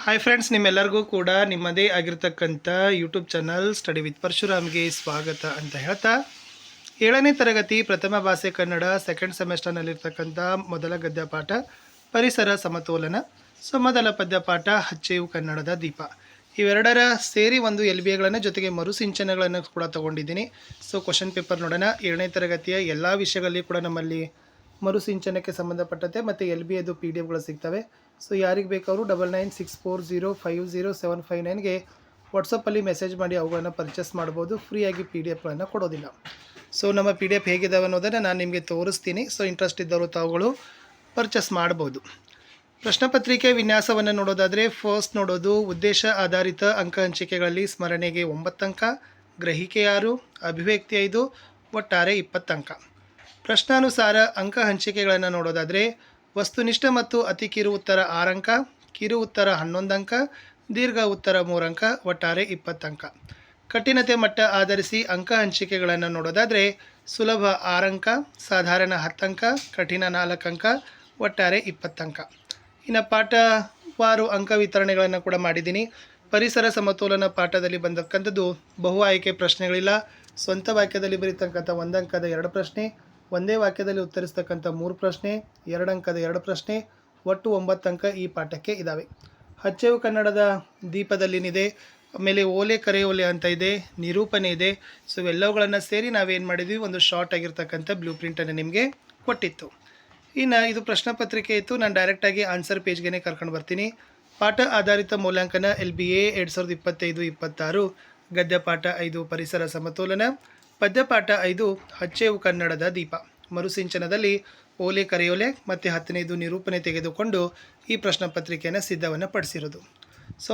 Hi friends, ನಿಮ್ಮೆಲ್ಲರಿಗೂ ಕೂಡ ನಿಮ್ಮದೇ ಆಗಿರ್ತಕ್ಕಂಥ ಯೂಟ್ಯೂಬ್ ಚಾನಲ್ ಸ್ಟಡಿ ವಿತ್ ಪರಶುರಾಮ್ಗೆ ಸ್ವಾಗತ ಅಂತ ಹೇಳ್ತಾ, 7ನೇ ತರಗತಿ ಪ್ರಥಮ ಭಾಷೆ ಕನ್ನಡ ಸೆಕೆಂಡ್ ಸೆಮೆಸ್ಟರ್ನಲ್ಲಿರ್ತಕ್ಕಂಥ ಮೊದಲ ಗದ್ಯ ಪಾಠ ಪರಿಸರ ಸಮತೋಲನ. ಮೊದಲ ಪದ್ಯ ಪಾಠ ಹಚ್ಚೆಯು ಕನ್ನಡದ ದೀಪ. ಇವೆರಡರ ಸೇರಿ ಒಂದು LBAಗಳನ್ನು ಜೊತೆಗೆ ಮರುಸಿಂಚನಗಳನ್ನು ಕೂಡ ತೊಗೊಂಡಿದ್ದೀನಿ. ಕ್ವಶನ್ ಪೇಪರ್ ನೋಡೋಣ. 7ನೇ ತರಗತಿಯ ಎಲ್ಲ ವಿಷಯಗಳಲ್ಲಿ ಕೂಡ ನಮ್ಮಲ್ಲಿ ಮರುಸಿಂಚನಕ್ಕೆ ಸಂಬಂಧಪಟ್ಟಂತೆ ಮತ್ತು LBAದು PDF ಸಿಗ್ತವೆ. ಯಾರಿಗೆ ಬೇಕಾದರೂ 9964050759ಗೆ ವಾಟ್ಸಪ್ಪಲ್ಲಿ ಮೆಸೇಜ್ ಮಾಡಿ ಅವುಗಳನ್ನು ಪರ್ಚೇಸ್ ಮಾಡ್ಬೋದು. ಫ್ರೀಯಾಗಿ PDFಗಳನ್ನು ಕೊಡೋದಿಲ್ಲ. ನಮ್ಮ PDF ಹೇಗಿದ್ದಾವೆ ಅನ್ನೋದನ್ನು ನಾನು ನಿಮಗೆ ತೋರಿಸ್ತೀನಿ. ಇಂಟ್ರೆಸ್ಟ್ ಇದ್ದವರು ತಾವುಗಳು ಪರ್ಚೇಸ್ ಮಾಡ್ಬೋದು. ಪ್ರಶ್ನೆ ಪತ್ರಿಕೆ ವಿನ್ಯಾಸವನ್ನು ನೋಡೋದಾದರೆ, ಫಸ್ಟ್ ನೋಡೋದು ಉದ್ದೇಶ ಆಧಾರಿತ ಅಂಕ ಹಂಚಿಕೆಗಳಲ್ಲಿ ಸ್ಮರಣೆಗೆ 9 ಅಂಕ, ಗ್ರಹಿಕೆ 6, ಅಭಿವ್ಯಕ್ತಿ 5, ಒಟ್ಟಾರೆ 20 ಅಂಕ. ಪ್ರಶ್ನಾನುಸಾರ ಅಂಕ ಹಂಚಿಕೆಗಳನ್ನು ನೋಡೋದಾದರೆ, ವಸ್ತುನಿಷ್ಠ ಮತ್ತು ಅತಿ ಕಿರು ಉತ್ತರ 6 ಅಂಕ, ಕಿರು ಉತ್ತರ 11 ಅಂಕ, ದೀರ್ಘ ಉತ್ತರ 3 ಅಂಕ, ಒಟ್ಟಾರೆ 20 ಅಂಕ. ಕಠಿಣತೆ ಮಟ್ಟ ಆಧರಿಸಿ ಅಂಕ ಹಂಚಿಕೆಗಳನ್ನು ನೋಡೋದಾದರೆ, ಸುಲಭ 6 ಅಂಕ, ಸಾಧಾರಣ 10 ಅಂಕ, ಕಠಿಣ 4 ಅಂಕ, ಒಟ್ಟಾರೆ 20 ಅಂಕ. ಇನ್ನು ಪಾಠವಾರು ಅಂಕ ವಿತರಣೆಗಳನ್ನು ಕೂಡ ಮಾಡಿದ್ದೀನಿ. ಪರಿಸರ ಸಮತೋಲನ ಪಾಠದಲ್ಲಿ ಬಂದಕ್ಕಂಥದ್ದು ಬಹು ಆಯ್ಕೆ ಪ್ರಶ್ನೆಗಳಿಲ್ಲ. ಸ್ವಂತ ವಾಕ್ಯದಲ್ಲಿ ಬರೀತಕ್ಕಂಥ 1 ಅಂಕದ 2 ಪ್ರಶ್ನೆ, ಒಂದೇ ವಾಕ್ಯದಲ್ಲಿ ಉತ್ತರಿಸ್ತಕ್ಕಂಥ 3 ಪ್ರಶ್ನೆ, 2 ಅಂಕದ 2 ಪ್ರಶ್ನೆ, ಒಟ್ಟು 9 ಅಂಕ ಈ ಪಾಠಕ್ಕೆ ಇದ್ದಾವೆ. ಹಚ್ಚೆಯು ಕನ್ನಡದ ದೀಪದಲ್ಲಿನಿದೆ, ಆಮೇಲೆ ಓಲೆ ಕರೆಯೋಲೆ ಅಂತ ಇದೆ, ನಿರೂಪಣೆ ಇದೆ. ಇವೆಲ್ಲವುಗಳನ್ನು ಸೇರಿ ನಾವೇನು ಮಾಡಿದ್ವಿ, ಒಂದು ಶಾರ್ಟ್ ಆಗಿರ್ತಕ್ಕಂಥ ಬ್ಲೂ ಪ್ರಿಂಟನ್ನು ನಿಮಗೆ ಕೊಟ್ಟಿತ್ತು. ಇನ್ನು ಇದು ಪ್ರಶ್ನೆ ಪತ್ರಿಕೆ ಇತ್ತು. ನಾನು ಡೈರೆಕ್ಟಾಗಿ ಆನ್ಸರ್ ಪೇಜ್ಗೆ ಕರ್ಕೊಂಡು ಬರ್ತೀನಿ. ಪಾಠ ಆಧಾರಿತ ಮೌಲ್ಯಾಂಕನ LBA 2025-26, ಗದ್ಯ ಪಾಠ 5 ಪರಿಸರ ಸಮತೋಲನ, ಪದ್ಯ ಪಾಠ 5 ಹಚ್ಚೆಯು ಕನ್ನಡದ ದೀಪ. ಮರುಸಿಂಚನದಲ್ಲಿ ಓಲೆ ಕರೆಯೋಲೆ ಮತ್ತು 10ನೇದು ನಿರೂಪಣೆ ತೆಗೆದುಕೊಂಡು ಈ ಪ್ರಶ್ನೆ ಪತ್ರಿಕೆಯನ್ನು ಸಿದ್ಧವನ್ನು ಪಡಿಸಿರೋದು.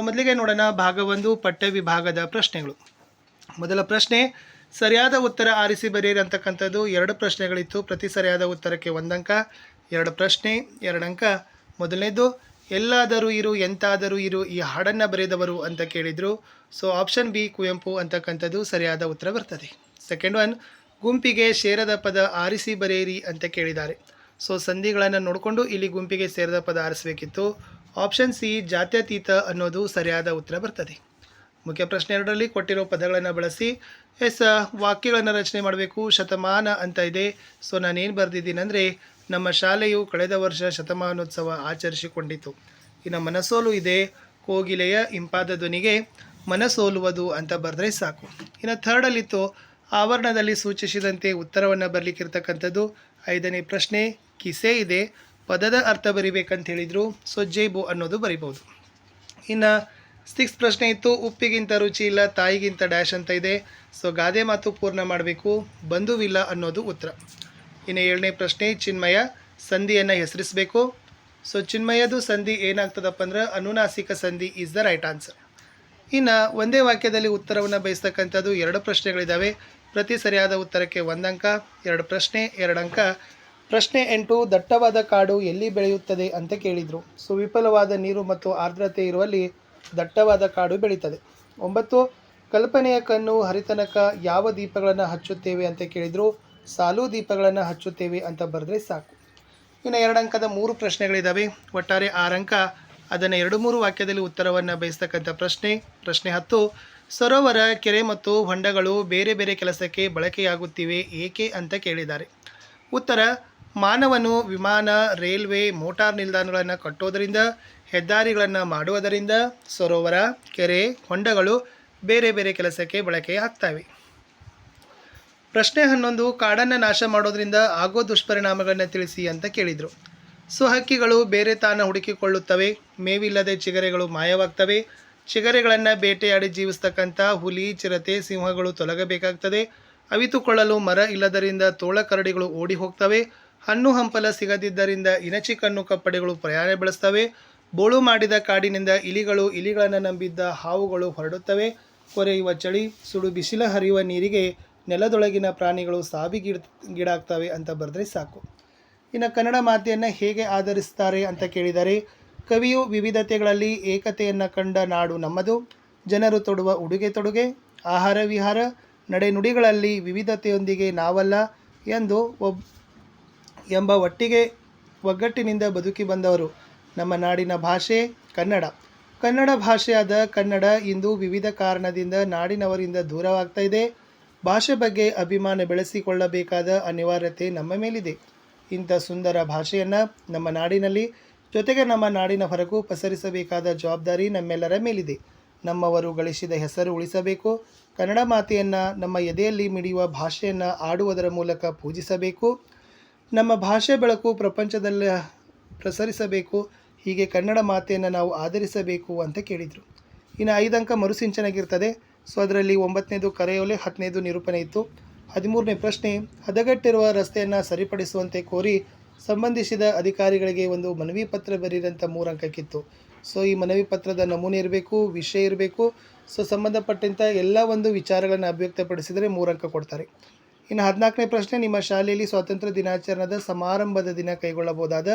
ಮೊದಲಿಗೆ ನೋಡೋಣ ಭಾಗ 1 ಪಠ್ಯ ವಿಭಾಗದ ಪ್ರಶ್ನೆಗಳು. ಮೊದಲ ಪ್ರಶ್ನೆ, ಸರಿಯಾದ ಉತ್ತರ ಆರಿಸಿ ಬರೆಯಿರಿ ಅಂತಕ್ಕಂಥದ್ದು 2 ಪ್ರಶ್ನೆಗಳಿತ್ತು. ಪ್ರತಿ ಸರಿಯಾದ ಉತ್ತರಕ್ಕೆ 1 ಅಂಕ. 2 ಪ್ರಶ್ನೆ 2 ಅಂಕ. ಮೊದಲನೇದು, ಎಲ್ಲಾದರೂ ಇರು ಎಂತಾದರೂ ಇರು ಈ ಹಾಡನ್ನು ಬರೆದವರು ಅಂತ ಕೇಳಿದರು. ಆಪ್ಷನ್ ಬಿ ಕುವೆಂಪು ಅಂತಕ್ಕಂಥದ್ದು ಸರಿಯಾದ ಉತ್ತರ ಬರ್ತದೆ. ಸೆಕೆಂಡ್ ಒನ್, ಗುಂಪಿಗೆ ಸೇರದ ಪದ ಆರಿಸಿ ಬರೆಯಿರಿ ಅಂತ ಕೇಳಿದ್ದಾರೆ. ಸಂಧಿಗಳನ್ನು ನೋಡಿಕೊಂಡು ಇಲ್ಲಿ ಗುಂಪಿಗೆ ಸೇರದ ಪದ ಆರಿಸಬೇಕಿತ್ತು. ಆಪ್ಷನ್ ಸಿ ಜಾತ್ಯತೀತ ಅನ್ನೋದು ಸರಿಯಾದ ಉತ್ತರ ಬರ್ತದೆ. ಮುಖ್ಯ ಪ್ರಶ್ನೆ 2ರಲ್ಲಿ ಕೊಟ್ಟಿರೋ ಪದಗಳನ್ನು ಬಳಸಿ ವಾಕ್ಯಗಳನ್ನು ರಚನೆ ಮಾಡಬೇಕು. ಶತಮಾನ ಅಂತ ಇದೆ. ನಾನೇನು ಬರೆದಿದ್ದೀನಿ ಅಂದರೆ, ನಮ್ಮ ಶಾಲೆಯು ಕಳೆದ ವರ್ಷ ಶತಮಾನೋತ್ಸವ ಆಚರಿಸಿಕೊಂಡಿತು. ಇನ್ನು ಮನಸೋಲು ಇದೆ, ಕೋಗಿಲೆಯ ಇಂಪಾದ ಧ್ವನಿಗೆ ಮನಸೋಲುವುದು ಅಂತ ಬರೆದ್ರೆ ಸಾಕು. ಇನ್ನು ಥರ್ಡಲ್ಲಿತ್ತು, ಆವರಣದಲ್ಲಿ ಸೂಚಿಸಿದಂತೆ ಉತ್ತರವನ್ನು ಬರಲಿಕ್ಕಿರ್ತಕ್ಕಂಥದ್ದು. 5ನೇ ಪ್ರಶ್ನೆ, ಕಿಸೆ ಇದೆ, ಪದದ ಅರ್ಥ ಬರಿಬೇಕಂತ ಹೇಳಿದರು. ಜೇಬು ಅನ್ನೋದು ಬರಿಬೋದು. ಇನ್ನು 6th ಪ್ರಶ್ನೆ ಇತ್ತು, ಉಪ್ಪಿಗಿಂತ ರುಚಿ ಇಲ್ಲ, ತಾಯಿಗಿಂತ ಡ್ಯಾಶ್ ಅಂತ ಇದೆ. ಗಾದೆ ಮಾತು ಪೂರ್ಣ ಮಾಡಬೇಕು, ಬಂಧುವಿಲ್ಲ ಅನ್ನೋದು ಉತ್ತರ. ಇನ್ನು 7ನೇ ಪ್ರಶ್ನೆ, ಚಿನ್ಮಯ ಸಂಧಿಯನ್ನು ಹೆಸರಿಸಬೇಕು. ಚಿನ್ಮಯದು ಸಂಧಿ ಏನಾಗ್ತದಪ್ಪ ಅಂದ್ರೆ ಅನುನಾಸಿಕ ಸಂಧಿ ಈಸ್ ದ ರೈಟ್ ಆನ್ಸರ್. ಇನ್ನು ಒಂದೇ ವಾಕ್ಯದಲ್ಲಿ ಉತ್ತರವನ್ನು ಬಯಸ್ತಕ್ಕಂಥದ್ದು 2 ಪ್ರಶ್ನೆಗಳಿದ್ದಾವೆ. ಪ್ರತಿ ಸರಿಯಾದ ಉತ್ತರಕ್ಕೆ 1 ಅಂಕ. 2 ಪ್ರಶ್ನೆ 2 ಅಂಕ. ಪ್ರಶ್ನೆ 8, ದಟ್ಟವಾದ ಕಾಡು ಎಲ್ಲಿ ಬೆಳೆಯುತ್ತದೆ ಅಂತ ಕೇಳಿದರು. ವಿಫಲವಾದ ನೀರು ಮತ್ತು ಆರ್ದ್ರತೆ ಇರುವಲ್ಲಿ ದಟ್ಟವಾದ ಕಾಡು ಬೆಳೀತದೆ. 9, ಕಲ್ಪನೆಯ ಕಣ್ಣು ಹರಿತನಕ ಯಾವ ದೀಪಗಳನ್ನು ಹಚ್ಚುತ್ತೇವೆ ಅಂತ ಕೇಳಿದರು. ಸಾಲು ದೀಪಗಳನ್ನು ಹಚ್ಚುತ್ತೇವೆ ಅಂತ ಬರೆದ್ರೆ ಸಾಕು. ಇನ್ನು 2 ಅಂಕದ 3 ಪ್ರಶ್ನೆಗಳಿದ್ದಾವೆ. ಒಟ್ಟಾರೆ 6 ಅಂಕ. ಅದನ್ನು 2-3 ವಾಕ್ಯದಲ್ಲಿ ಉತ್ತರವನ್ನು ಬಯಸ್ತಕ್ಕಂಥ ಪ್ರಶ್ನೆ. ಪ್ರಶ್ನೆ 10, ಸರೋವರ, ಕೆರೆ ಮತ್ತು ಹೊಂಡಗಳು ಬೇರೆ ಬೇರೆ ಕೆಲಸಕ್ಕೆ ಬಳಕೆಯಾಗುತ್ತಿವೆ ಏಕೆ ಅಂತ ಕೇಳಿದ್ದಾರೆ. ಉತ್ತರ, ಮಾನವನು ವಿಮಾನ, ರೈಲ್ವೆ, ಮೋಟಾರ್ ನಿಲ್ದಾಣಗಳನ್ನು ಕಟ್ಟೋದರಿಂದ, ಹೆದ್ದಾರಿಗಳನ್ನು ಮಾಡುವುದರಿಂದ ಸರೋವರ, ಕೆರೆ, ಹೊಂಡಗಳು ಬೇರೆ ಬೇರೆ ಕೆಲಸಕ್ಕೆ ಬಳಕೆಯಾಗ್ತವೆ. ಪ್ರಶ್ನೆ 11, ಕಾಡನ್ನು ನಾಶ ಮಾಡೋದರಿಂದ ಆಗೋ ದುಷ್ಪರಿಣಾಮಗಳನ್ನು ತಿಳಿಸಿ ಅಂತ ಕೇಳಿದರು. ಹಕ್ಕಿಗಳು ಬೇರೆ ತಾನ ಹುಡುಕಿಕೊಳ್ಳುತ್ತವೆ, ಮೇವಿಲ್ಲದೆ ಚಿಗರೆಗಳು ಮಾಯವಾಗ್ತವೆ, ಚಿಗರೆಗಳನ್ನು ಬೇಟೆಯಾಡಿ ಜೀವಿಸ್ತಕ್ಕಂಥ ಹುಲಿ, ಚಿರತೆ, ಸಿಂಹಗಳು ತೊಲಗಬೇಕಾಗ್ತದೆ, ಅವಿತುಕೊಳ್ಳಲು ಮರ ಇಲ್ಲದರಿಂದ ತೋಳಕರಡಿಗಳು ಓಡಿ ಹೋಗ್ತವೆ, ಹಣ್ಣು ಹಂಪಲ ಸಿಗದಿದ್ದರಿಂದ ಇನಚಿ ಕಣ್ಣು ಕಪ್ಪಡಿಗಳು ಪ್ರಯಾಣ ಬೆಳೆಸ್ತವೆ, ಬೋಳು ಮಾಡಿದ ಕಾಡಿನಿಂದ ಇಲಿಗಳನ್ನು ನಂಬಿದ್ದ ಹಾವುಗಳು ಹೊರಡುತ್ತವೆ, ಕೊರೆಯುವ ಚಳಿ, ಸುಡು ಬಿಸಿಲ ಹರಿಯುವ ನೀರಿಗೆ ನೆಲದೊಳಗಿನ ಪ್ರಾಣಿಗಳು ಸಾವಿಗೀಡಾಗ್ತವೆ ಅಂತ ಬರೆದ್ರೆ ಸಾಕು. ಇನ್ನು ಕನ್ನಡ ಮಾತೆಯನ್ನು ಹೇಗೆ ಆಧರಿಸ್ತಾರೆ ಅಂತ ಕೇಳಿದ್ದಾರೆ. ಕವಿಯು ವಿವಿಧತೆಗಳಲ್ಲಿ ಏಕತೆಯನ್ನು ಕಂಡ ನಾಡು ನಮ್ಮದು, ಜನರು ತೊಡುವ ಉಡುಗೆ ತೊಡುಗೆ, ಆಹಾರ ವಿಹಾರ, ನಡೆನುಡಿಗಳಲ್ಲಿ ವಿವಿಧತೆಯೊಂದಿಗೆ ನಾವಲ್ಲ ಎಂಬ ಒಟ್ಟಿಗೆ ಒಗ್ಗಟ್ಟಿನಿಂದ ಬದುಕಿ ಬಂದವರು ನಮ್ಮ ನಾಡಿನ ಭಾಷೆ ಕನ್ನಡ. ಕನ್ನಡ ಭಾಷೆಯಾದ ಕನ್ನಡ ಇಂದು ವಿವಿಧ ಕಾರಣದಿಂದ ನಾಡಿನವರಿಂದ ದೂರವಾಗ್ತಾ ಇದೆ. ಭಾಷೆ ಬಗ್ಗೆ ಅಭಿಮಾನ ಬೆಳೆಸಿಕೊಳ್ಳಬೇಕಾದ ಅನಿವಾರ್ಯತೆ ನಮ್ಮ ಮೇಲಿದೆ. ಇಂಥ ಸುಂದರ ಭಾಷೆಯನ್ನು ನಮ್ಮ ನಾಡಿನಲ್ಲಿ ಜೊತೆಗೆ ನಮ್ಮ ನಾಡಿನ ಹೊರಗೂ ಪಸರಿಸಬೇಕಾದ ಜವಾಬ್ದಾರಿ ನಮ್ಮೆಲ್ಲರ ಮೇಲಿದೆ. ನಮ್ಮವರು ಗಳಿಸಿದ ಹೆಸರು ಉಳಿಸಬೇಕು. ಕನ್ನಡ ಮಾತೆಯನ್ನು, ನಮ್ಮ ಎದೆಯಲ್ಲಿ ಮಿಡಿಯುವ ಭಾಷೆಯನ್ನು ಆಡುವುದರ ಮೂಲಕ ಪೂಜಿಸಬೇಕು. ನಮ್ಮ ಭಾಷೆ ಬೆಳಕು ಪ್ರಪಂಚದಲ್ಲಿ ಪ್ರಸರಿಸಬೇಕು. ಹೀಗೆ ಕನ್ನಡ ಮಾತೆಯನ್ನು ನಾವು ಆಧರಿಸಬೇಕು ಅಂತ ಕೇಳಿದರು. ಇನ್ನು 5 ಅಂಕ ಮರುಸಿಂಚನೆಗಿರ್ತದೆ. ಸೊ ಅದರಲ್ಲಿ 9ನೇದು ಕರೆಯೋಲೆ, 10ನೇದು ನಿರೂಪಣೆ ಇತ್ತು. 13ನೇ ಪ್ರಶ್ನೆ, ಹದಗೆಟ್ಟಿರುವ ರಸ್ತೆಯನ್ನು ಸರಿಪಡಿಸುವಂತೆ ಕೋರಿ ಸಂಬಂಧಿಸಿದ ಅಧಿಕಾರಿಗಳಿಗೆ ಒಂದು ಮನವಿ ಪತ್ರ ಬರೀರಂಥ 3 ಅಂಕಕ್ಕಿತ್ತು. ಸೊ ಈ ಮನವಿ ಪತ್ರದ ನಮೂನೆ ಇರಬೇಕು, ವಿಷಯ ಇರಬೇಕು. ಸೊ ಸಂಬಂಧಪಟ್ಟಂಥ ಎಲ್ಲ ಒಂದು ವಿಚಾರಗಳನ್ನು ಅಭಿವ್ಯಕ್ತಪಡಿಸಿದರೆ 3 ಅಂಕ ಕೊಡ್ತಾರೆ. ಇನ್ನು 14ನೇ ಪ್ರಶ್ನೆ, ನಿಮ್ಮ ಶಾಲೆಯಲ್ಲಿ ಸ್ವಾತಂತ್ರ್ಯ ದಿನಾಚರಣೆದ ಸಮಾರಂಭದ ದಿನ ಕೈಗೊಳ್ಳಬಹುದಾದ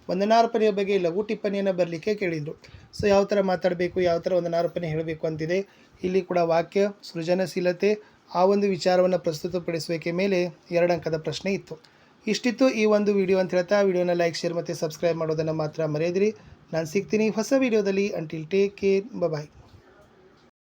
ವಂದನಾರ್ಪಣೆಯ ಬಗ್ಗೆ ಲಘು ಟಿಪ್ಪಣಿಯನ್ನು ಬರಲಿಕ್ಕೆ ಕೇಳಿದರು. ಸೊ ಯಾವ ಥರ ಮಾತಾಡಬೇಕು, ಯಾವ ಥರ ವಂದನಾರ್ಪಣೆ ಹೇಳಬೇಕು ಅಂತಿದೆ. ಇಲ್ಲಿ ಕೂಡ ವಾಕ್ಯ, ಸೃಜನಶೀಲತೆ, ಆ ಒಂದು ವಿಚಾರವನ್ನು ಪ್ರಸ್ತುತಪಡಿಸುವಿಕೆ ಮೇಲೆ 2 ಅಂಕದ ಪ್ರಶ್ನೆ ಇತ್ತು. ಇಷ್ಟಿತ್ತು ಈ ಒಂದು ವಿಡಿಯೋ ಅಂತ ಹೇಳ್ತಾ ವಿಡಿಯೋನ ಲೈಕ್, ಶೇರ್ ಮತ್ತು ಸಬ್ಸ್ಕ್ರೈಬ್ ಮಾಡೋದನ್ನು ಮಾತ್ರ ಮರೆಯದಿರಿ. ನಾನು ಸಿಗ್ತೀನಿ ಹೊಸ ವಿಡಿಯೋದಲ್ಲಿ. ಅಂಟಿಲ್ ಟೇಕ್ ಕೇರ್, ಬಾಯ್.